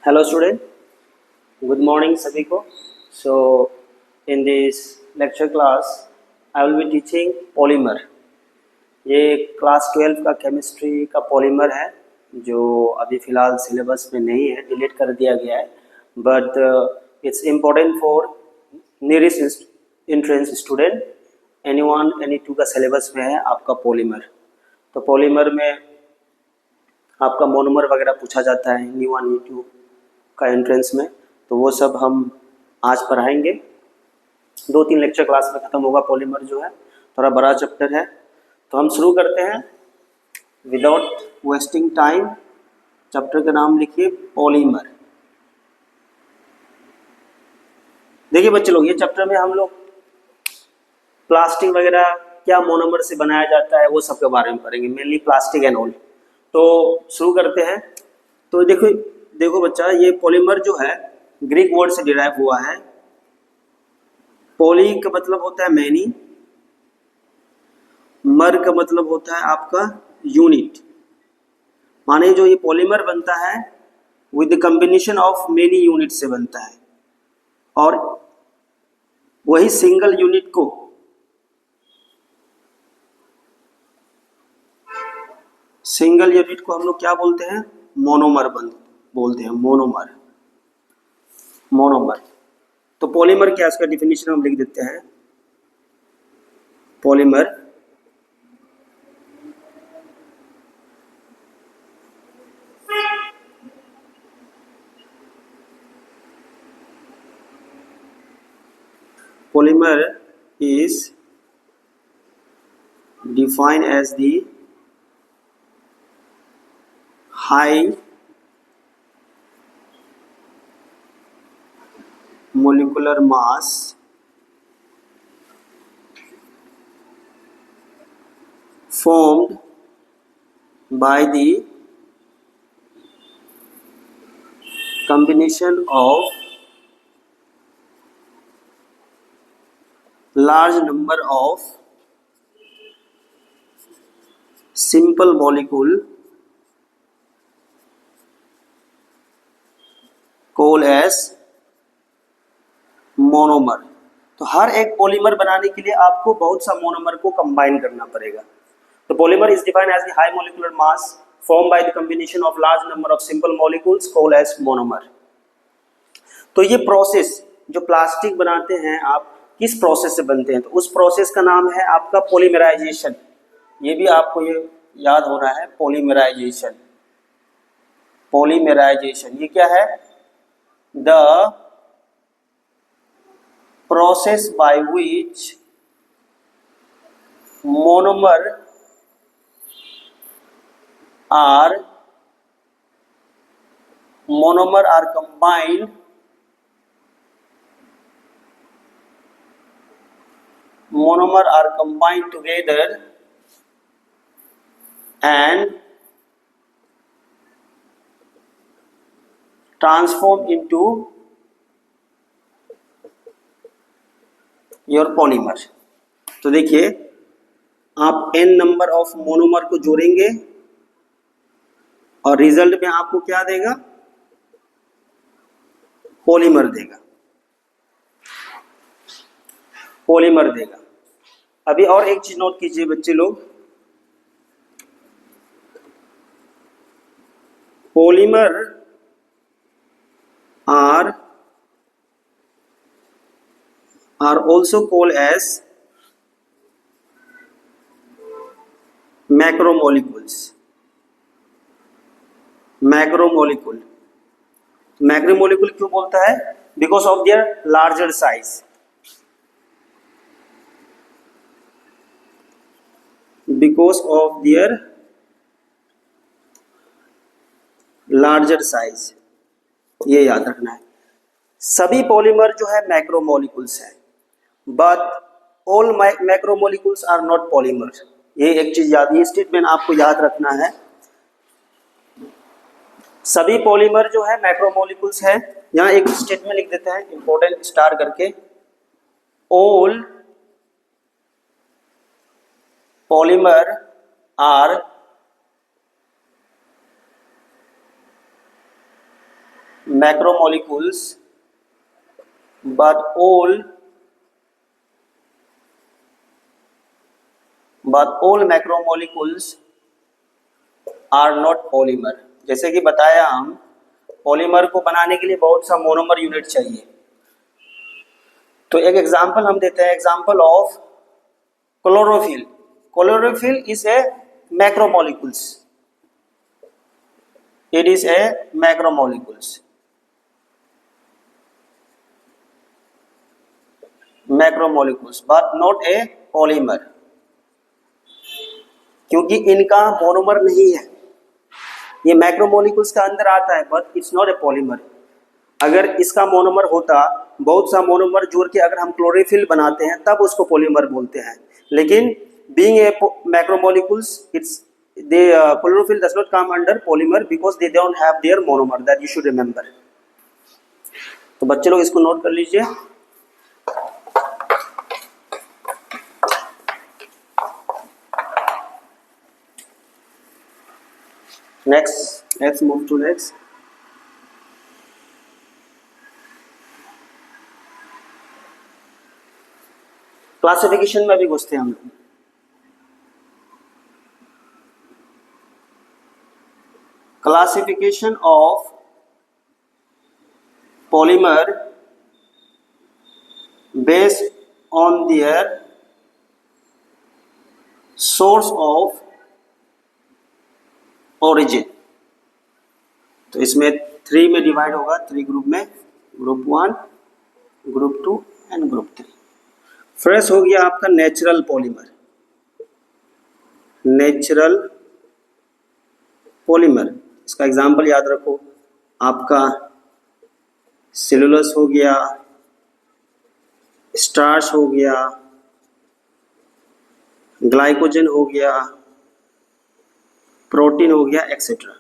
Hello student, good morning सभी को। So in this lecture class I will be teaching polymer. ये class 12 का chemistry का polymer है जो अभी फ़िलहाल सिलेबस में नहीं है, डिलीट कर दिया गया है, but it's important for nearest entrance student. Any two का सिलेबस में है आपका पॉलीमर। तो पॉलीमर में आपका मोनोमर वगैरह पूछा जाता है न्यू वन न्यू टू का एंट्रेंस में, तो वो सब हम आज पढ़ाएंगे। 2-3 लेक्चर क्लास में ख़त्म होगा। पॉलीमर जो है थोड़ा बड़ा चैप्टर है, तो हम शुरू करते हैं विदाउट वेस्टिंग टाइम। चैप्टर का नाम लिखिए पॉलीमर। देखिए बच्चे लोग, ये चैप्टर में हम लोग प्लास्टिक वगैरह क्या मोनोमर से बनाया जाता है वो सब के बारे में पढ़ेंगे, मेनली प्लास्टिक एंड ऑल। तो शुरू करते हैं। तो देखो बच्चा, ये पॉलीमर जो है ग्रीक वर्ड से डिराइव हुआ है। पॉली का मतलब होता है मैनी, मर का मतलब होता है आपका यूनिट। माने जो ये पॉलीमर बनता है with the combination of many unit से बनता है, और वही सिंगल यूनिट को हम लोग क्या बोलते हैं? मोनोमर बोलते हैं। मोनोमर। तो पॉलीमर क्या है, इसका डिफिनेशन हम लिख देते हैं। Polymer is defined as the high molecular mass formed by the combination of large number of simple molecule called as monomer. तो हर एक पॉलीमर बनाने के लिए आपको बहुत सा मोनोमर को कंबाइन करना पड़ेगा। तो polymer is defined as the high molecular mass form by the combination of large number of simple molecules called as monomer. तो ये प्रोसेस जो प्लास्टिक बनाते हैं, आप किस प्रोसेस से बनते हैं? तो उस प्रोसेस का नाम है आपका पॉलीमराइजेशन। ये भी आपको ये याद होना है, पॉलीमराइजेशन। पॉलीमराइजेशन ये क्या है? The process by which monomer are combined together and transform into your polymer. तो देखिए, आप n नंबर ऑफ मोनोमर को जोड़ेंगे और रिजल्ट में आपको क्या देगा? पॉलीमर देगा। अभी और एक चीज नोट कीजिए बच्चे लोग, polymer are also called as macromolecules। Macromolecule क्यों बोलता है? Because of their larger size. ये याद रखना है। सभी पॉलीमर जो है मैक्रोमोलिक्यूल्स है, but all macromolecules are not polymer. ये एक चीज याद, ये स्टेटमेंट आपको याद रखना है। सभी पॉलीमर जो है मैक्रोमोलिक्यूल्स है। यहाँ एक स्टेटमेंट लिख देते हैं इंपॉर्टेंट स्टार करके, all polymer are macromolecules, but all macromolecules are not polymer. जैसे कि बताया, हम पॉलीमर को बनाने के लिए बहुत सा मोनोमर यूनिट चाहिए। तो एक एग्जांपल हम देते हैं, example of chlorophyll. Chlorophyll is a macromolecules, it is a macromolecules, but not a polymer, क्योंकि इनका मोनोमर नहीं है। ये मैक्रोमोलिक्यूल्स का अंदर आता है, but it's not a polymer. अगर इसका मोनोमर होता, बहुत सा मोनोमर जोड़ के अगर हम क्लोरोफिल बनाते हैं तब उसको पॉलीमर बोलते हैं। लेकिन being a macromolecules, it's chlorophyll does not come under polymer because they don't have their monomer, that you should remember. तो बच्चे लोग इसको नोट कर लीजिए। Next, let's move to next. Classification में भी घुसते हैं हम लोग। Classification of polymer based on their source of origin. तो इसमें 3 में डिवाइड होगा, 3 ग्रुप में, group 1, group 2 and group 3। First हो गया आपका नेचुरल पॉलीमर। नेचुरल पॉलीमर, इसका एग्जाम्पल याद रखो, आपका सेलुलोस हो गया, स्टार्च हो गया, ग्लाइकोजन हो गया, प्रोटीन हो गया, एक्सेट्रा।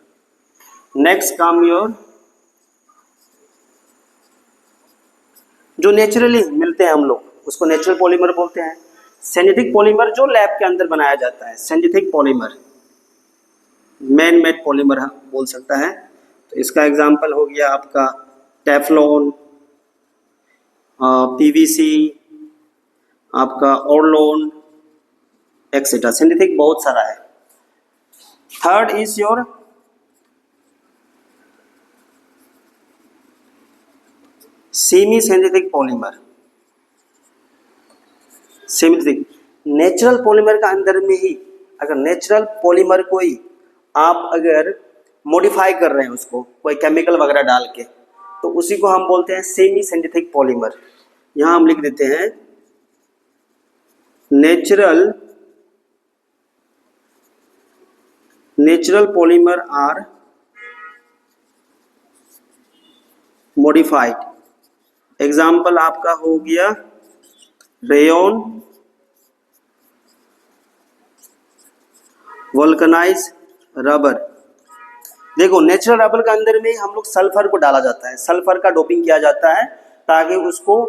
नेक्स्ट कम योर जो नेचुरली मिलते हैं हम लोग, उसको नेचुरल पॉलीमर बोलते हैं। सिंथेटिक पॉलीमर जो लैब के अंदर बनाया जाता है, synthetic polymer, man made polymer बोल सकता है। तो इसका एग्जांपल हो गया आपका टेफ्लॉन, पीवीसी, आपका ओरलोन, एक्सेट्रा। सिंथेटिक बहुत सारा है। Third is your semi synthetic polymer. Synthetic natural polymer का अंदर में ही, अगर नेचुरल पॉलीमर को ही आप अगर मॉडिफाई कर रहे हैं, उसको कोई केमिकल वगैरह डाल के, तो उसी को हम बोलते हैं सेमी सिंथेटिक पॉलीमर। यहां हम लिख देते हैं natural polymer are modified. Example आपका हो गया रेयन, वल्कनाइज रबर। देखो, नेचुरल रबर के अंदर में हम लोग सल्फर को डाला जाता है, सल्फर का डोपिंग किया जाता है ताकि उसको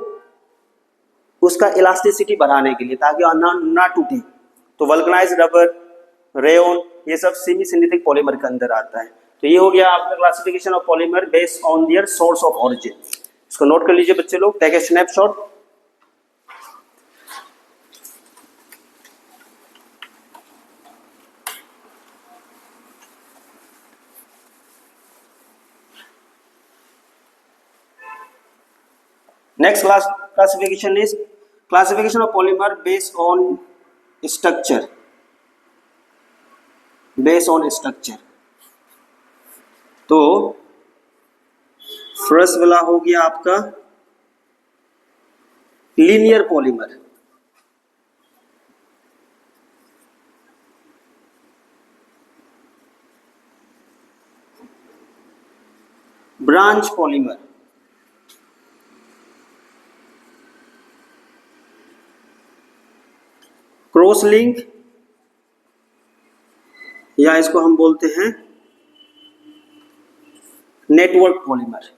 उसका इलास्टिसिटी बढ़ाने के लिए, ताकि ना टूटे। तो वल्कनाइज रबर, रेयन, ये सब सेमी सिंथेटिक पॉलीमर के अंदर आता है। तो ये हो गया आपका classification of polymer based on their source of origin. इसको नोट कर लीजिए बच्चे लोग, take a snapshot. Next classification is classification of polymer based on structure. Based on structure. तो फर्स्ट वाला हो गया आपका linear polymer. Branch polymer, cross link, या इसको हम बोलते हैं नेटवर्क पॉलीमर।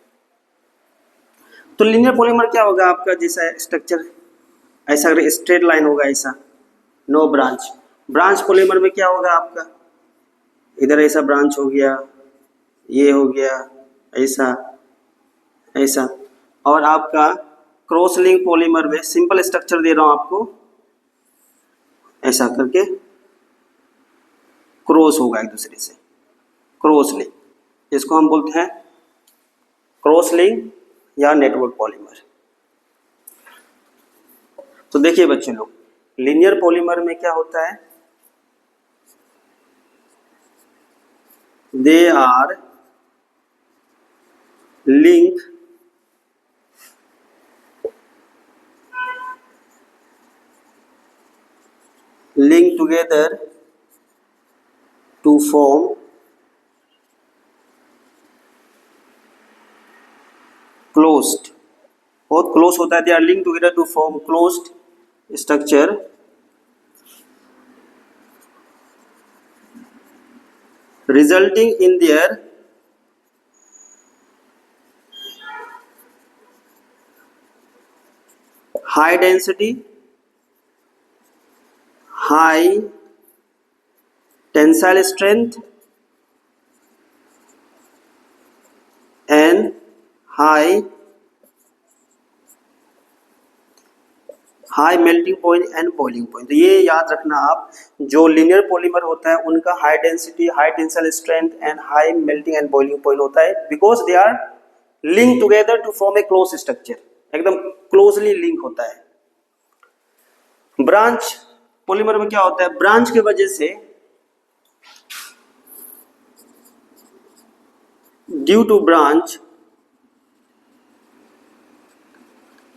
तो लीनियर पॉलीमर क्या होगा आपका, जैसा स्ट्रक्चर ऐसा अगर स्ट्रेट लाइन होगा, ऐसा नो ब्रांच। ब्रांच पॉलीमर में क्या होगा आपका, इधर ऐसा ब्रांच हो गया, ये हो गया ऐसा, ऐसा। और आपका क्रॉस लिंक पॉलीमर में सिंपल स्ट्रक्चर दे रहा हूं आपको, ऐसा करके क्रॉस होगा एक दूसरे से, क्रॉस लिंक, इसको हम बोलते हैं क्रॉस लिंक या नेटवर्क पॉलीमर। तो देखिए बच्चे लोग, लीनियर पॉलीमर में क्या होता है, they are link together to form closed, बहुत क्लोज होता है, they are link together to form closed structure resulting in their high density, high tensile strength and high melting point and boiling point. तो ये याद रखना आप, जो linear polymer होता है उनका high density, high tensile strength and high melting and boiling point होता है, because they are link together to form a close structure, एकदम क्लोजली लिंक होता है। ब्रांच पॉलीमर में क्या होता है, ब्रांच की वजह से, due to branch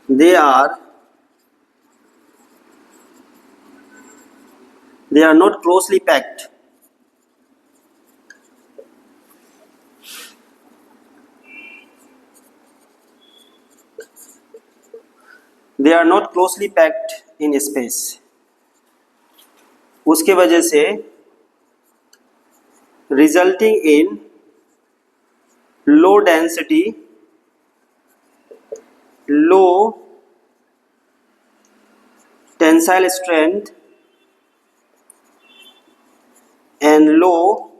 they are not closely packed, they are not closely packed in space, उसके वजह से resulting in low density, low tensile strength and low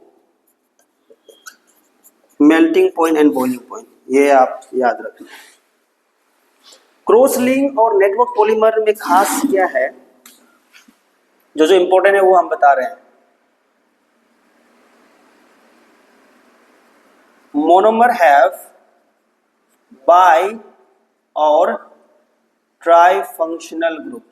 melting point and boiling point, ये आप याद रखना। क्रॉस लिंक और network polymer में खास क्या है, जो जो इंपॉर्टेंट है वो हम बता रहे हैं। मोनोमर हैव बाई और try functional group,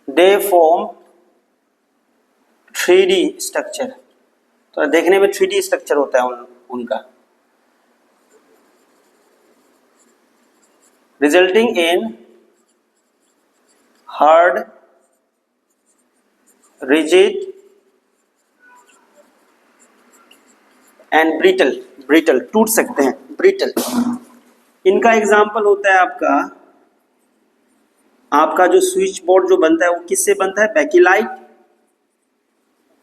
they form 3D structure, तो देखने में 3D स्ट्रक्चर होता है उनका, resulting in hard, rigid and brittle, brittle टूट सकते हैं, ब्रिटल। इनका एग्जाम्पल होता है आपका जो स्विच बोर्ड जो बनता है वो किससे बनता है, बैकिलाइट,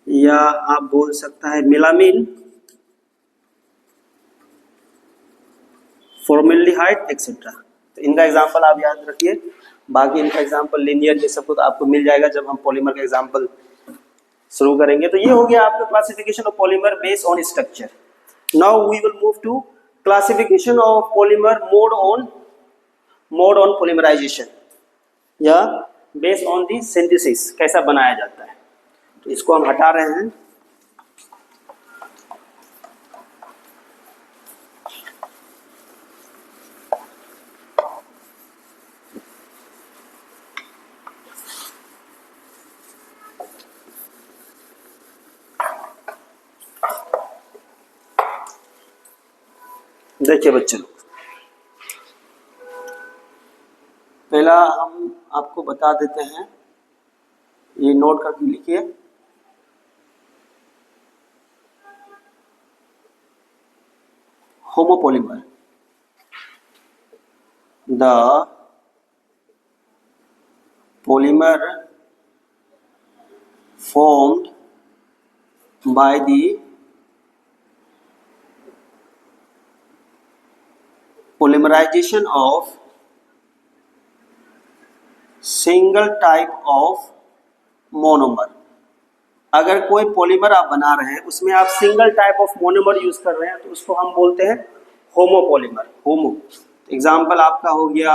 या आप बोल सकता है मेलामिन, फॉर्मेल्डिहाइड एक्सेट्रा। तो इनका एग्जाम्पल आप याद रखिए, बाकी इनका एग्जाम्पल लिनियर ये सब कुछ आपको मिल जाएगा जब हम पॉलीमर का एग्जाम्पल शुरू करेंगे। तो ये हो गया आपका classification of polymer based on structure. Now we will move to classification of polymer mode on polymerisation, या बेस्ड ऑन दी सिंथेसिस, कैसा बनाया जाता है। तो इसको हम हटा रहे हैं। देखिए बच्चों, पहला हम आपको बता देते हैं, ये नोट करके लिखिए, homopolymer, the polymer formed by the polymerization of single type of monomer अगर कोई पॉलीमर आप बना रहे हैं उसमें आप single type of monomer use कर रहे हैं तो उसको हम बोलते हैं होमोपॉलीमर। होमो एग्जाम्पल आपका हो गया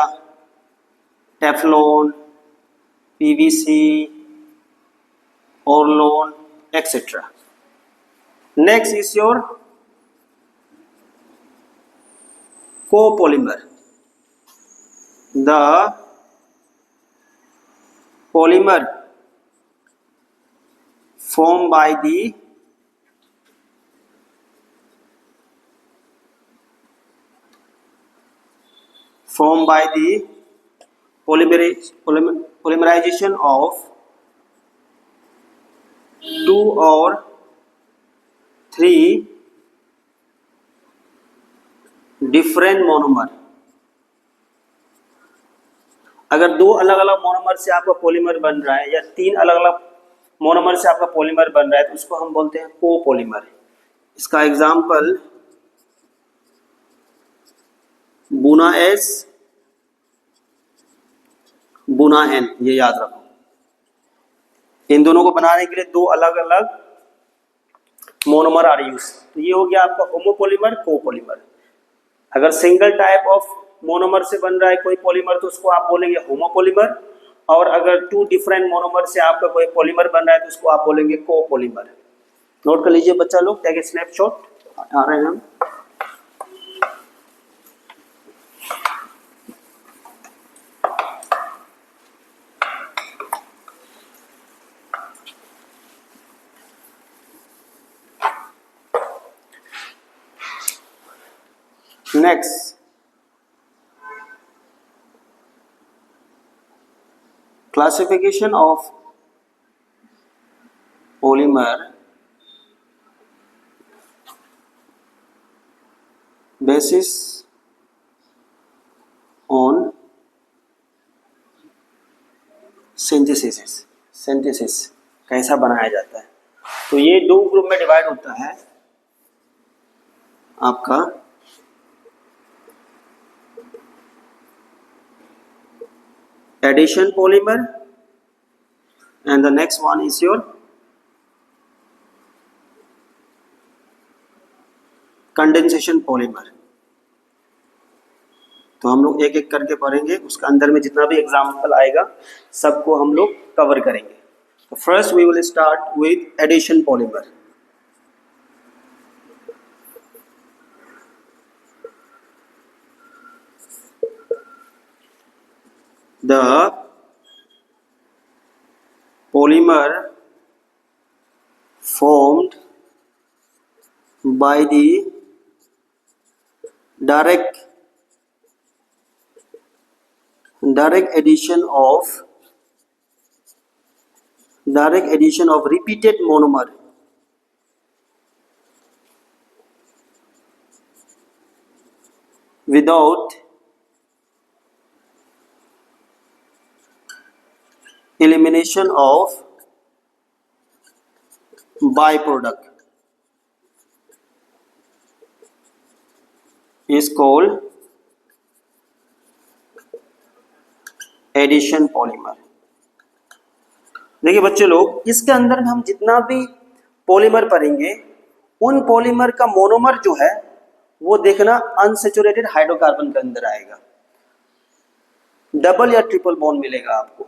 Teflon, PVC, Orlon etcetera. Next is your copolymer. The polymer formed by the polymerization of two or three different monomer। अगर दो अलग अलग मोनोमर से आपका पॉलीमर बन रहा है या तीन अलग अलग मोनोमर से आपका पॉलीमर बन रहा है तो उसको हम बोलते हैं कोपॉलीमर। इसका एग्जांपल बुना एस, बुना एन, ये याद रखो। इन दोनों को बनाने के लिए दो अलग अलग मोनोमर आर यूज। तो ये हो गया आपका होमोपॉलीमर, कोपॉलीमर। अगर सिंगल टाइप ऑफ मोनोमर से बन रहा है कोई पॉलीमर तो उसको आप बोलेंगे होमोपॉलीमर, और अगर टू डिफरेंट मोनोमर से आपका कोई पॉलीमर बन रहा है तो उसको आप बोलेंगे कोपॉलीमर। नोट कर लीजिए बच्चा लोग, टेक ए स्नैपशॉट। आ रहे हैं हम। Next, classification of polymer basis on synthesis कैसा बनाया जाता है। तो ये दो ग्रुप में डिवाइड होता है आपका addition polymer and the next one is your condensation polymer। तो हम लोग एक एक करके पढ़ेंगे, उसके अंदर में जितना भी एग्जाम्पल आएगा सबको हम लोग कवर करेंगे। तो first we will start with addition polymer. The polymer formed by the direct addition of repeated monomer without elimination of byproduct is called addition polymer. देखिए बच्चे लोग, इसके अंदर हम जितना भी पॉलीमर पढ़ेंगे उन पॉलीमर का मोनोमर जो है वो देखना अनसैचुरेटेड हाइड्रोकार्बन के अंदर आएगा। डबल या ट्रिपल बॉन्ड मिलेगा आपको।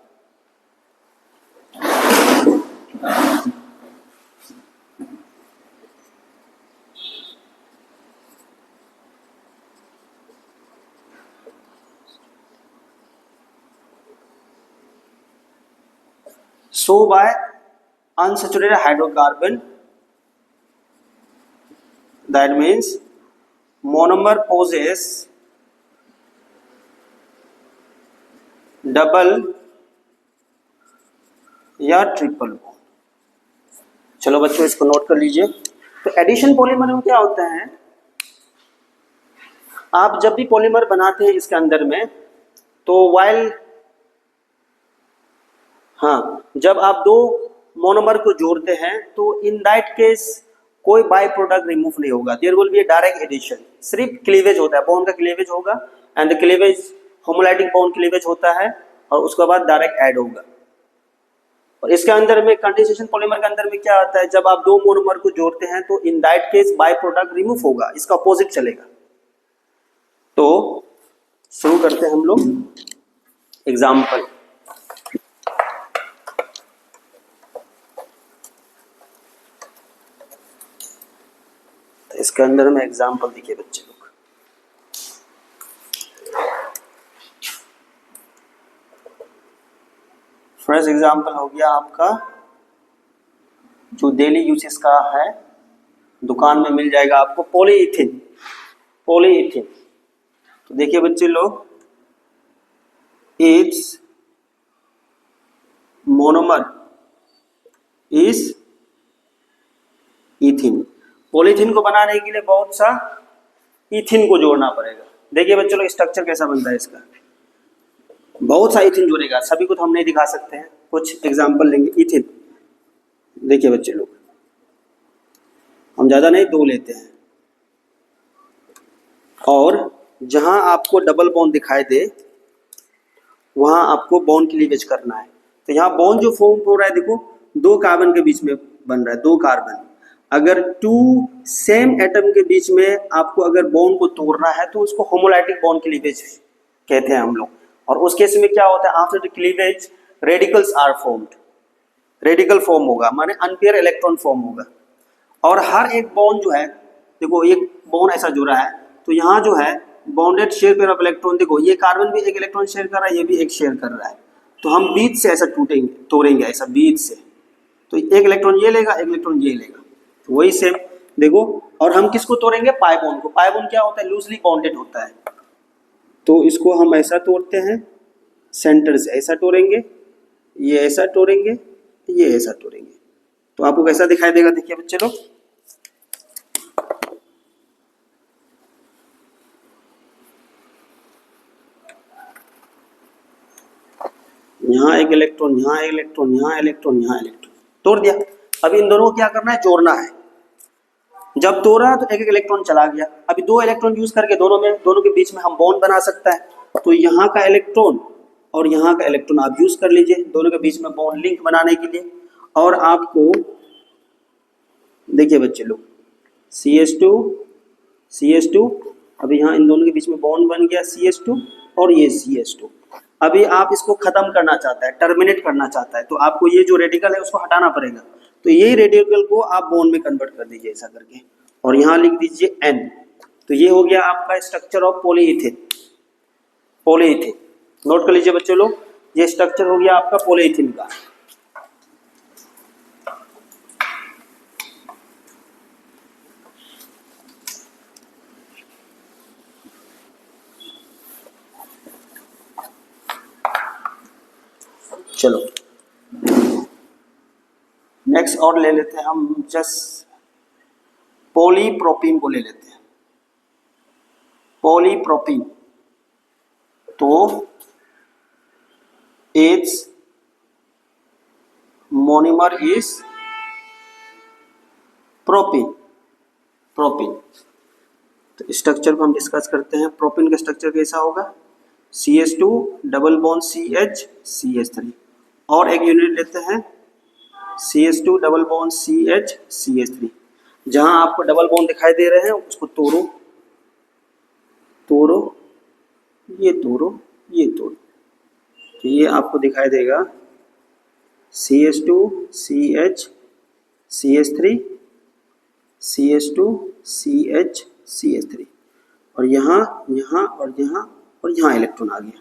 So by unsaturated hydrocarbon, that means monomer possess double या ट्रिपल बॉन्ड। चलो बच्चों इसको नोट कर लीजिए। तो एडिशन पॉलीमर में क्या होता है, आप जब भी पॉलीमर बनाते हैं इसके अंदर में तो जब आप दो मोनोमर को जोड़ते हैं तो इन दैट केस कोई बाय प्रोडक्ट रिमूव नहीं होगा। There will be a direct addition. सिर्फ क्लीवेज होता है, बॉन्ड का क्लीवेज होगा and the cleavage homolytic bond cleavage होता है और उसके बाद डायरेक्ट ऐड होगा। और इसके अंदर में कंडेंसेशन पॉलीमर के अंदर में क्या आता है, जब आप दो मोनोमर को जोड़ते हैं तो in that case by product remove होगा, इसका अपोजिट चलेगा। तो शुरू करते हैं हम लोग एग्जाम्पल। तो इसके अंदर में एग्जाम्पल देखिए बच्चे लोग, फर्स्ट एग्जाम्पल हो गया आपका जो डेली यूसेस का है, दुकान में मिल जाएगा आपको पॉलीइथिन। पॉलीइथिन तो देखिए बच्चे लोग, इट्स मोनोमर इज इथिन। पॉलीथिन को बनाने के लिए बहुत सा इथिन को जोड़ना पड़ेगा। देखिए बच्चों लोग स्ट्रक्चर कैसा बनता है इसका, बहुत सा इथिन जोड़ेगा, सभी को तो हम नहीं दिखा सकते हैं, कुछ एग्जांपल लेंगे। इथिन देखिए बच्चे लोग, हम ज्यादा नहीं, दो लेते हैं, और जहां आपको डबल बॉन्ड दिखाई दे वहां आपको बॉन्ड क्लीवेज करना है। तो यहाँ बॉन्ड जो फॉर्म हो रहा है देखो, दो कार्बन के बीच में बन रहा है, दो कार्बन। अगर टू सेम एटम के बीच में आपको अगर बॉन्ड को तोड़ना है तो उसको होमोलाइटिक बॉन्ड क्लीवेज कहते हैं हम लोग। और उस केस में क्या होता है, after the cleavage radicals are formed, radical form होगा, माने अनपेयर इलेक्ट्रॉन फॉर्म होगा। और हर एक बॉन्ड जो है देखो, एक बॉन्ड ऐसा जुड़ा है तो यहाँ जो है bonded share pair of electron, देखो ये कार्बन भी एक इलेक्ट्रॉन शेयर कर रहा है, ये भी एक शेयर कर रहा है, तो हम बीच से ऐसा टूटेंगे, तोड़ेंगे ऐसा बीच से, तो एक इलेक्ट्रॉन ये लेगा, एक इलेक्ट्रॉन ये लेगा, तो वही सेम देखो। और हम किसको तोड़ेंगे, पाई बॉन्ड को। पाई बॉन्ड क्या होता है, लूजली बॉन्डेड होता है, तो इसको हम ऐसा तोड़ते हैं, सेंटर से ऐसा तोड़ेंगे, ये ऐसा तोड़ेंगे, ये ऐसा तोड़ेंगे, तो आपको कैसा दिखाई देगा, देखिए बच्चे लोग, यहाँ एक इलेक्ट्रॉन, यहाँ एक इलेक्ट्रॉन, यहाँ इलेक्ट्रॉन, यहाँ इलेक्ट्रॉन, तोड़ दिया। अभी इन दोनों को क्या करना है, जोड़ना है। जब तोड़ा तो एक एक इलेक्ट्रॉन चला गया। अभी दो इलेक्ट्रॉन यूज करके दोनों के बीच में हम बॉन्ड बना सकता है। तो यहाँ का इलेक्ट्रॉन और यहाँ का इलेक्ट्रॉन आप यूज कर लीजिए दोनों के बीच में बॉन्ड लिंक बनाने के लिए। और आपको देखिए बच्चे लोग, CH2 अभी यहाँ इन दोनों के बीच में बॉन्ड बन गया CH2 और ये CH2। अभी आप इसको खत्म करना चाहता है, टर्मिनेट करना चाहता है, तो आपको ये जो रेडिकल है उसको हटाना पड़ेगा। तो ये रेडिकल को आप बॉन्ड में कन्वर्ट कर दीजिए ऐसा करके, और यहाँ लिख दीजिए N। तो ये हो गया आपका स्ट्रक्चर ऑफ पॉलीइथिन। पॉलीइथिन नोट कर लीजिए बच्चे लोग, ये स्ट्रक्चर हो गया आपका पॉलीइथिन का। चलो नेक्स्ट और ले लेते हैं हम, जस्ट पॉलीप्रोपीन को ले लेते हैं। पॉलीप्रोपीन तो it's monomer is propene. Propene तो स्ट्रक्चर को हम डिस्कस करते हैं। प्रोपीन का स्ट्रक्चर कैसा होगा, CH2 double bond CH CH3, और एक यूनिट लेते हैं CH2 double bond CH CH3। जहां आपको डबल बॉन्ड दिखाई दे रहे हैं उसको तोड़ो, तोड़ो, ये तोड़ो, ये तोड़ो, तो ये आपको दिखाई देगा CH2 CH CH3 CH2 CH CH3, और यहाँ यहाँ और यहाँ और यहाँ इलेक्ट्रॉन आ गया।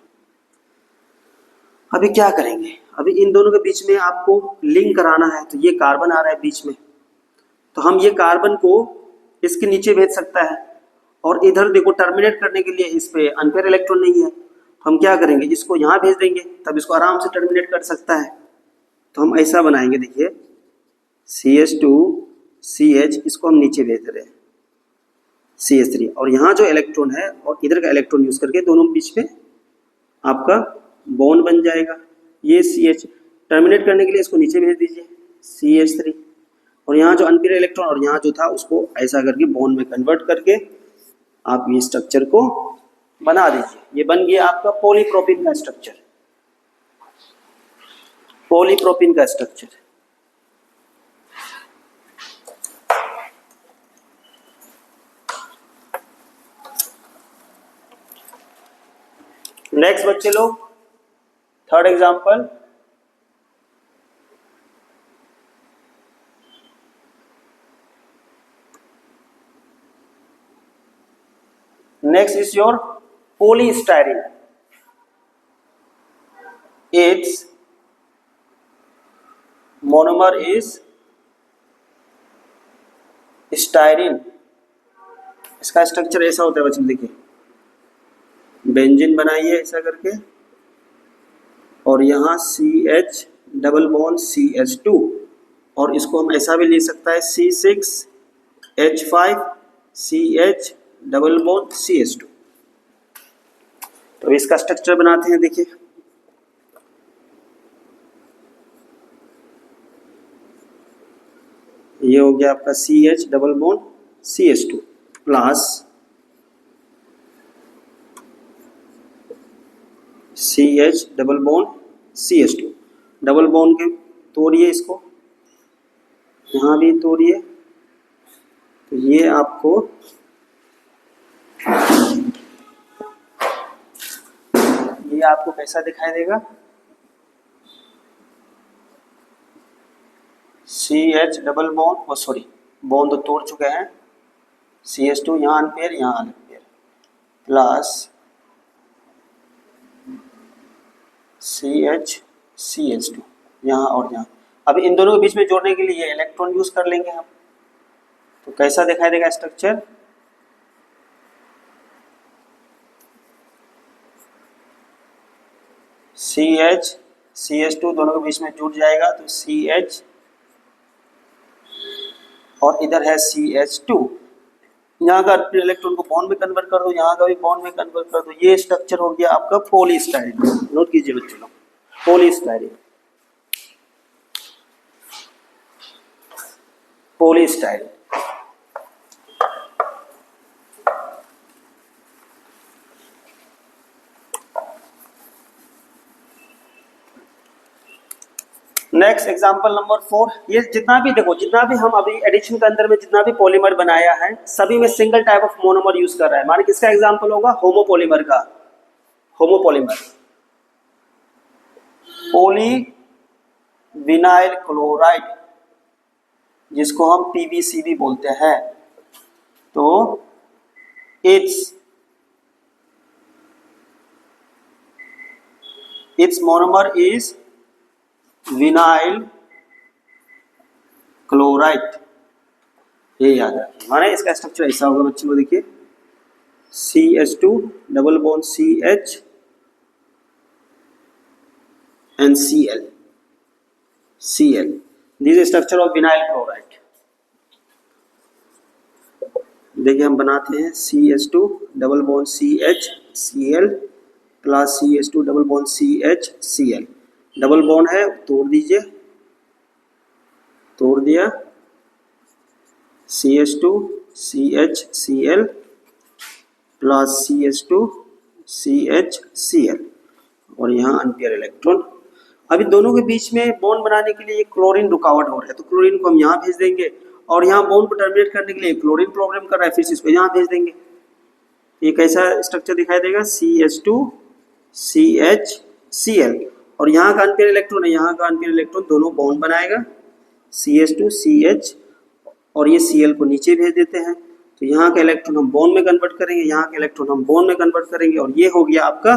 अभी क्या करेंगे, अभी इन दोनों के बीच में आपको लिंक कराना है, तो ये कार्बन आ रहा है बीच में, तो हम ये कार्बन को इसके नीचे भेज सकता है, और इधर देखो टर्मिनेट करने के लिए इस पे अनपेयर इलेक्ट्रॉन नहीं है, तो हम क्या करेंगे, इसको यहाँ भेज देंगे, तब इसको आराम से टर्मिनेट कर सकता है। तो हम ऐसा बनाएंगे, देखिए CH2 CH, इसको हम नीचे भेज रहे हैं CH3, और यहाँ जो इलेक्ट्रॉन है और इधर का इलेक्ट्रॉन यूज करके दोनों बीच में आपका बॉन्ड बन जाएगा। ये CH टर्मिनेट करने के लिए इसको नीचे भेज दीजिए CH3, और यहाँ जो अनपेयर इलेक्ट्रॉन और यहाँ जो था उसको ऐसा करके बॉन्ड में कन्वर्ट करके आप ये स्ट्रक्चर को बना दीजिए। ये बन गया आपका पॉलीप्रोपीन का स्ट्रक्चर। पॉलीप्रोपिन का स्ट्रक्चर। नेक्स्ट बच्चे लोग, third example, next is your polystyrene. Its monomer is styrene. इसका स्ट्रक्चर ऐसा होता है बच्चों, देखिए बेंजीन बनाइए ऐसा करके, और यहाँ CH डबल बॉन्ड CH2, और इसको हम ऐसा भी ले सकता है C6H5 CH double bond CH2। तो इसका स्ट्रक्चर बनाते हैं, देखिए ये हो गया आपका CH double bond CH2 plus CH double bond CH2। Double bond के तोड़िए, इसको यहाँ भी तोड़िए, तो ये आपको कैसा दिखाई देगा, CH double bond, sorry bond तो तोड़ चुके हैं, CH2 यहाँ अनपेयर यहाँ अनपेयर प्लस CH CH2 यहाँ और यहाँ। अब इन दोनों के बीच में जोड़ने के लिए इलेक्ट्रॉन यूज कर लेंगे हम। तो कैसा दिखाई देगा स्ट्रक्चर, CH CH2 दोनों के बीच में जुड़ जाएगा, तो CH और इधर है CH2, यहाँ का इलेक्ट्रॉन को बॉन्ड में कन्वर्ट कर दो, यहाँ का भी बॉन्ड में कन्वर्ट कर दो। ये स्ट्रक्चर हो गया आपका पॉलीस्टायरीन। नोट कीजिए बच्चों लोग, polystyrene, polystyrene. Next example number 4। ये जितना भी देखो, जितना भी हम अभी एडिशन के अंदर में जितना भी पॉलीमर बनाया है, सभी में single type of monomer use कर रहा है। माने किसका एग्जांपल होगा, होमोपॉलीमर का, होमोपॉलीमर, पॉलीविनाइल क्लोराइड, जिसको हम PVC भी बोलते हैं। तो its monomer is vinyl chloride, ये याद रखिए। माने इसका स्ट्रक्चर ऐसा होगा बच्चों को, देखिए CH2 double bond CH and Cl, this is structure of vinyl chloride. देखिए हम बनाते हैं CH2 double bond CH Cl plus CH2 double bond CH Cl, double bond है, तोड़ दीजिए, तोड़ दिया, CH2 CH Cl plus CH2 CH Cl, और यहाँ अनपेयर इलेक्ट्रॉन। अभी दोनों के बीच में बॉन्ड बनाने के लिए क्लोरीन रुकावट हो रहा है, तो क्लोरीन को हम यहाँ भेज देंगे, और यहाँ बॉन्ड को टर्मिनेट करने के लिए क्लोरीन प्रॉब्लम कर रहा है, फिर से इसको यहाँ भेज देंगे। ये कैसा स्ट्रक्चर दिखाई देगा, CH2 CH Cl, और यहाँ का अनपेयर इलेक्ट्रॉन है, यहाँ का अनपेयर इलेक्ट्रॉन, दोनों बॉन्ड बनाएगा, CH2 CH, और ये Cl को नीचे भेज देते हैं। तो यहाँ का इलेक्ट्रॉन हम बॉन्ड में कन्वर्ट करेंगे, यहाँ का इलेक्ट्रॉन हम बॉन्ड में कन्वर्ट करेंगे, और ये हो गया आपका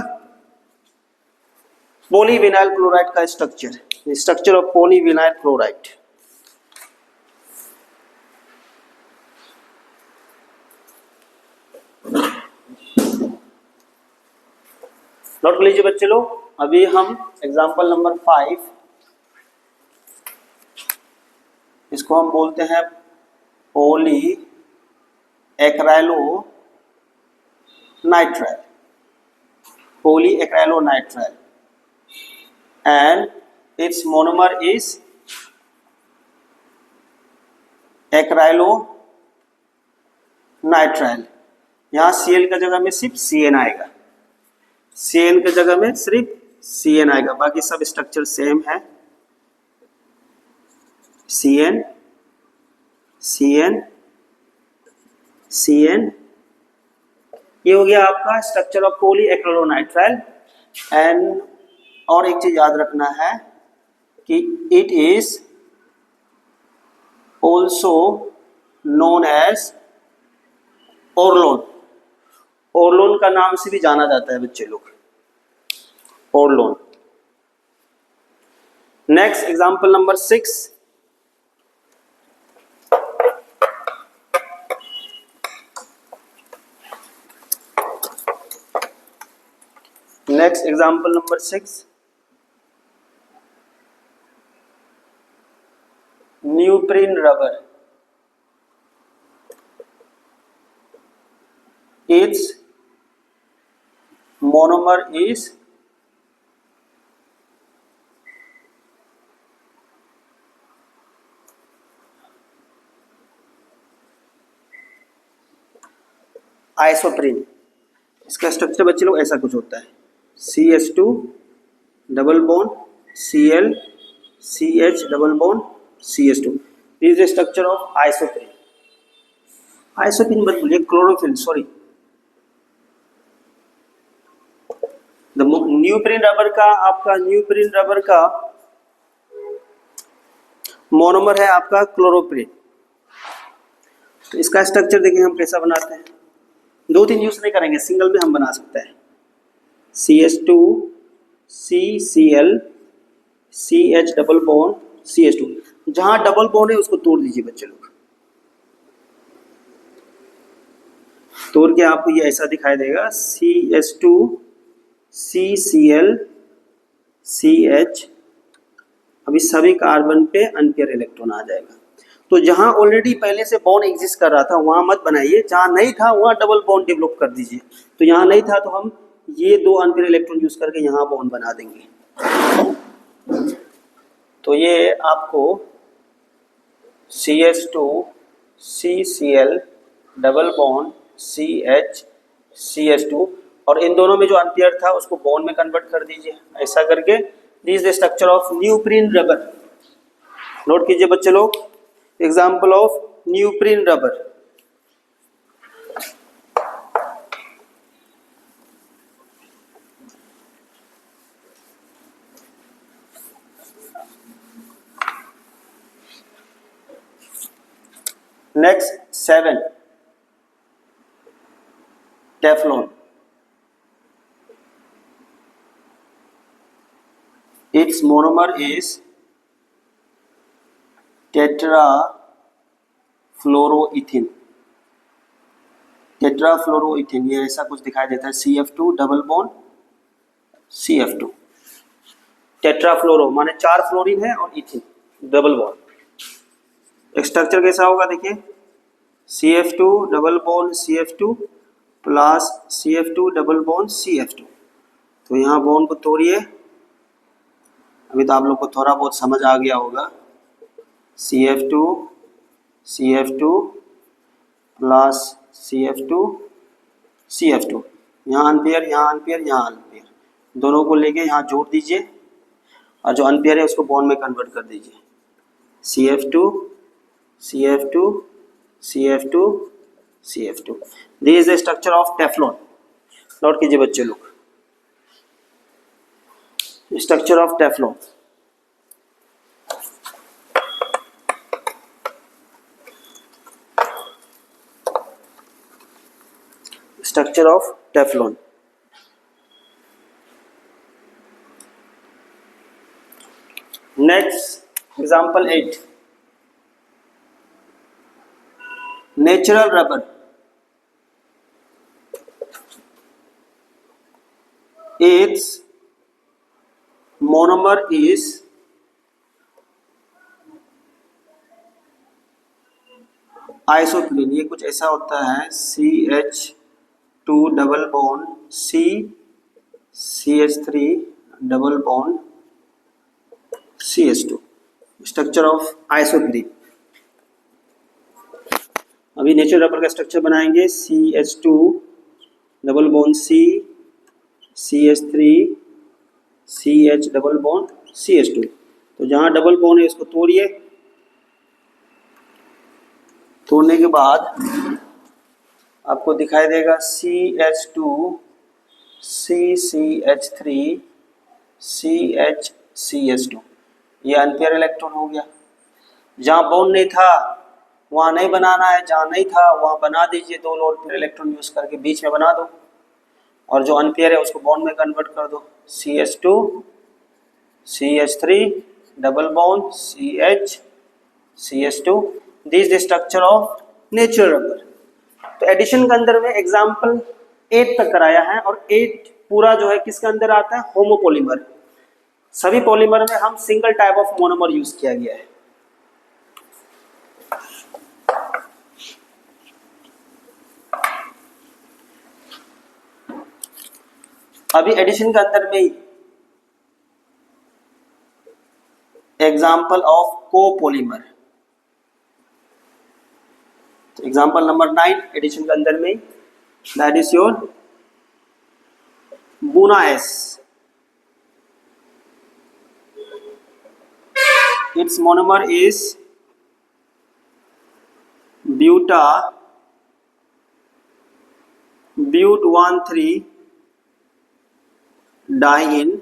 पॉलीविनाइल क्लोराइड का structure, structure of polyvinyl chloride. Note लीजिए बच्चे लोग, अभी हम एग्जांपल नंबर 5, इसको हम बोलते हैं polyacrylonitrile, polyacrylonitrile, and its monomer is acrylonitrile. यहाँ Cl का जगह में सिर्फ Cn आएगा, Cn की जगह में सिर्फ Cn आएगा, बाकी सब स्ट्रक्चर सेम है। CN CN CN, ये हो गया आपका स्ट्रक्चर ऑफ पॉलीएक्रिलोनाइट्राइल। एंड और एक चीज याद रखना है कि it is also known as Orlon. Orlon का नाम से भी जाना जाता है बच्चे लोग, Orlon. Next example number 6। Next example number 6, neoprene rubber. Its monomer is isoprene. इसका स्ट्रक्चर बच्चे लोग ऐसा कुछ होता है, CH2 double bond Cl CH double bond CH2। This is structure of isoprene. Isoprene मत बोलिए, क्लोरोफिल, सॉरी। न्यूप्रिन रबर का, आपका न्यूप्रिन रबर का मोनोमर है आपका क्लोरोप्रीन। तो इसका स्ट्रक्चर देखिए हम कैसा बनाते हैं। 2-3 यूज नहीं करेंगे, सिंगल में हम बना सकते हैं। CH2 CCl CH double bond CH2। जहां डबल बॉन्ड है उसको तोड़ दीजिए बच्चे लोग। तोड़ के आपको ये ऐसा दिखाई देगा, CH2 CCl CH। अभी सभी कार्बन पे अनपेयर इलेक्ट्रॉन आ जाएगा। तो जहां ऑलरेडी पहले से बॉन्ड एग्जिस्ट कर रहा था वहां मत बनाइए, जहां नहीं था वहां डबल बॉन्ड डेवलप कर दीजिए। तो यहां नहीं था तो हम ये 2 अनपेयर इलेक्ट्रॉन यूज करके यहां बॉन्ड बना देंगे। तो ये आपको CH2 CCl double bond CH CH2, और इन दोनों में जो अनपेयर था उसको बॉन्ड में कन्वर्ट कर दीजिए ऐसा करके। This is the structure of neoprene rubber. नोट कीजिए बच्चे लोग, example of neoprene rubber. Next 7, Teflon. Its monomer is tetrafluoroethene। Tetrafluoroethene, ये ऐसा कुछ दिखाई देता है, CF2 double bond CF2। Tetrafluoro माने 4 फ्लोरीन है और इथिन डबल बॉन्ड। स्ट्रक्चर कैसा होगा देखिए, CF2 double bond CF2 plus CF2 double bond CF2। तो यहाँ बॉन्ड को तोड़िए, अभी तो आप लोग को थोड़ा बहुत समझ आ गया होगा। CF2 CF2 plus CF2 CF2, यहाँ अनपेयर यहाँ अनपेयर यहाँ अनपेयर, दोनों को लेके यहाँ जोड़ दीजिए और जो अनपेयर है उसको बॉन्ड में कन्वर्ट कर दीजिए। CF2 CF2 CF2 CF2। This is the structure of Teflon. Note कीजिए बच्चे लोग, structure of Teflon. Structure of Teflon. Next example 8, natural rubber. Its monomer is isoprene. ये कुछ ऐसा होता है, CH2 double bond CH3 double bond CH2। Structure of isoprene. अभी natural rubber का स्ट्रक्चर बनाएंगे, CH2 double bond CH3 CH double bond CH2। तो जहाँ डबल बॉन्ड है इसको तोड़िए तोड़ने के बाद आपको दिखाई देगा CH2 CCH3 CHCH2, ये अनपेयर इलेक्ट्रॉन हो गया। जहाँ बॉन्ड नहीं था वहाँ नहीं बनाना है, जहाँ नहीं था वहाँ बना दीजिए, दो लोड पेयर इलेक्ट्रॉन यूज करके बीच में बना दो, और जो अनपेयर है उसको बॉन्ड में कन्वर्ट कर दो। CH2 CH3 double bond CH CH2, this the structure of natural rubber. तो एडिशन के अंदर में एग्जाम्पल 8 तक कराया है, और 8 पूरा जो है किसके अंदर आता है, होमोपॉलीमर। सभी पॉलीमर में हम single type of monomer use किया गया है। अभी एडिशन के अंदर में example of copolymer, example number 9 addition के अंदर में, that is your buna S. Its monomer is buta but 1,3 diene.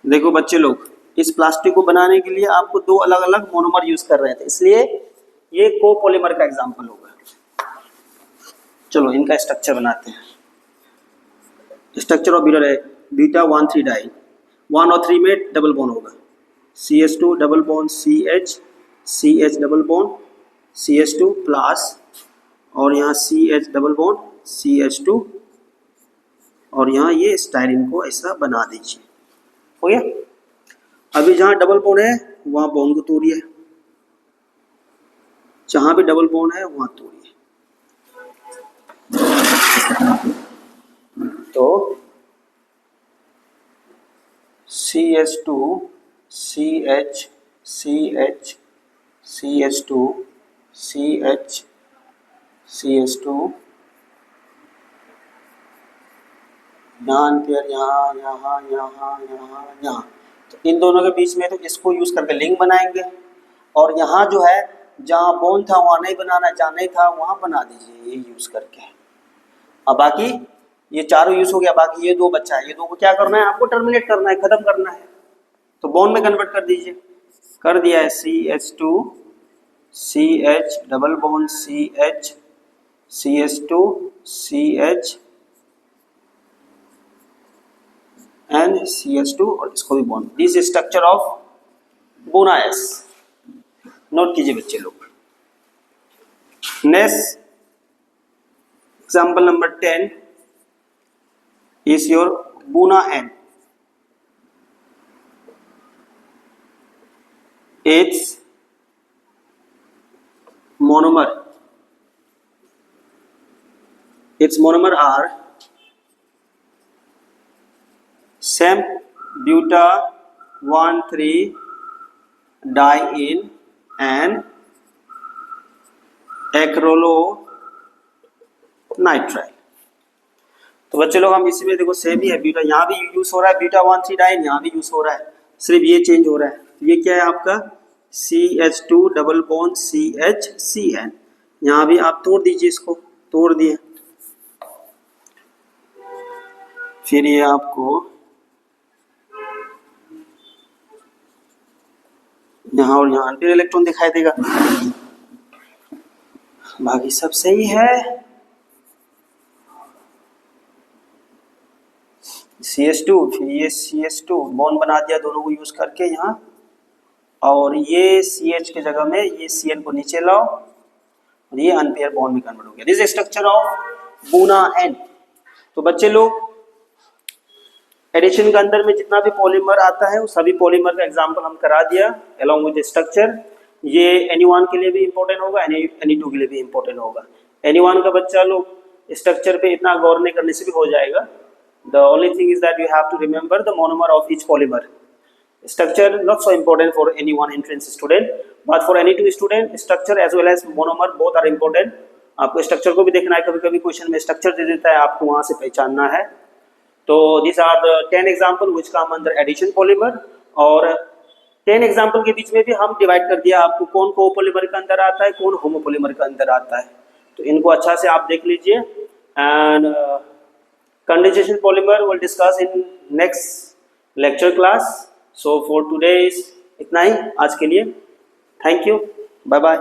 देखो बच्चे लोग, इस प्लास्टिक को बनाने के लिए आपको दो अलग अलग मोनोमर यूज कर रहे थे, इसलिए ये कोपॉलीमर का एग्जांपल होगा। चलो इनका स्ट्रक्चर बनाते हैं। स्ट्रक्चर ऑफ ब्यूटा है बीटा 1,3 डाइन, 1 और 3 में डबल बॉन्ड होगा, CH2 double bond CH CH double bond CH2 plus, और यहाँ CH डबल बॉन्ड CH2, और यहाँ ये स्टाइरिन को ऐसा बना दीजिए। हो गया। अभी जहाँ डबल बॉन्ड है वहाँ बॉन्ड को तोड़िए, जहाँ भी डबल बॉन्ड है वहाँ तोड़िए। तो CH2 CH CH CH2 CH CH2, यहाँ अनपेयर यहाँ यहाँ यहाँ यहाँ यहाँ, तो इन दोनों के बीच में तो इसको यूज करके लिंक बनाएंगे, और यहाँ जो है जहाँ बॉन्ड था वहाँ नहीं बनाना, जहाँ नहीं था वहाँ बना दीजिए ये यूज करके। अब बाकी ये चारों यूज हो गया, बाकी ये दो बच्चा है, ये दो को क्या करना है, आपको टर्मिनेट करना है, खत्म करना है, तो बॉन्ड में कन्वर्ट कर दीजिए। कर दिया है CH2 CH double bond CH CH2 CH and CH2, और इसको भी bond. This structure of Buna S, नोट कीजिए बच्चे लोग। Next example number 10 is your Buna N. Its monomer are same buta 1,3 diene and acrylonitrile। तो बच्चे लोग हम इसी में देखो सेम ही है, ब्यूटा यहाँ भी यूज हो रहा है, ब्यूटा 1,3 डाइन यहाँ भी यूज हो रहा है, सिर्फ ये चेंज हो रहा है। ये क्या है आपका CH2 double bond CH CN, यहाँ भी आप तोड़ दीजिए, इसको तोड़ दिए। फिर ये आपको यहाँ और यहाँ फिर इलेक्ट्रॉन दिखाई देगा, बाकी सब सही है। CH2, फिर ये CH2 बॉन्ड बना दिया दोनों को यूज करके यहाँ, और ये CH के जगह में ये CN को नीचे लाओ, और ये अनपेयर बॉन्ड में कन्वर्ट हो गया। दिस स्ट्रक्चर ऑफ बुना एन। तो बच्चे लोग एडिशन के अंदर में जितना भी पॉलीमर आता है वो सभी पॉलीमर का एग्जांपल हम करा दिया अलॉन्ग विद स्ट्रक्चर। ये Ni1 के लिए भी इंपॉर्टेंट होगा, Ni2 के लिए भी इंपॉर्टेंट होगा। Ni1 का बच्चा लोग स्ट्रक्चर पे इतना गौर नहीं करने से भी हो जाएगा। The only thing is that you have to remember the monomer of each polymer. Structure not so important for any one entrance student, but for any two student, structure as well as monomer both are important. आपको structure को भी देखना है, कभी-कभी question में structure दे देता है, आपको वहां से पहचानना है। तो these are the 10 example which come under addition polymer, और 10 एग्जाम्पल के बीच में भी हम डिवाइड कर दिया आपको कौन कोपोलिमर के अंदर आता है, कौन होमोपोलिमर के अंदर आता है। तो इनको अच्छा से आप देख लीजिए। And condensation polymer will discuss in next lecture class. So for today इतना ही आज के लिए। Thank you, bye bye.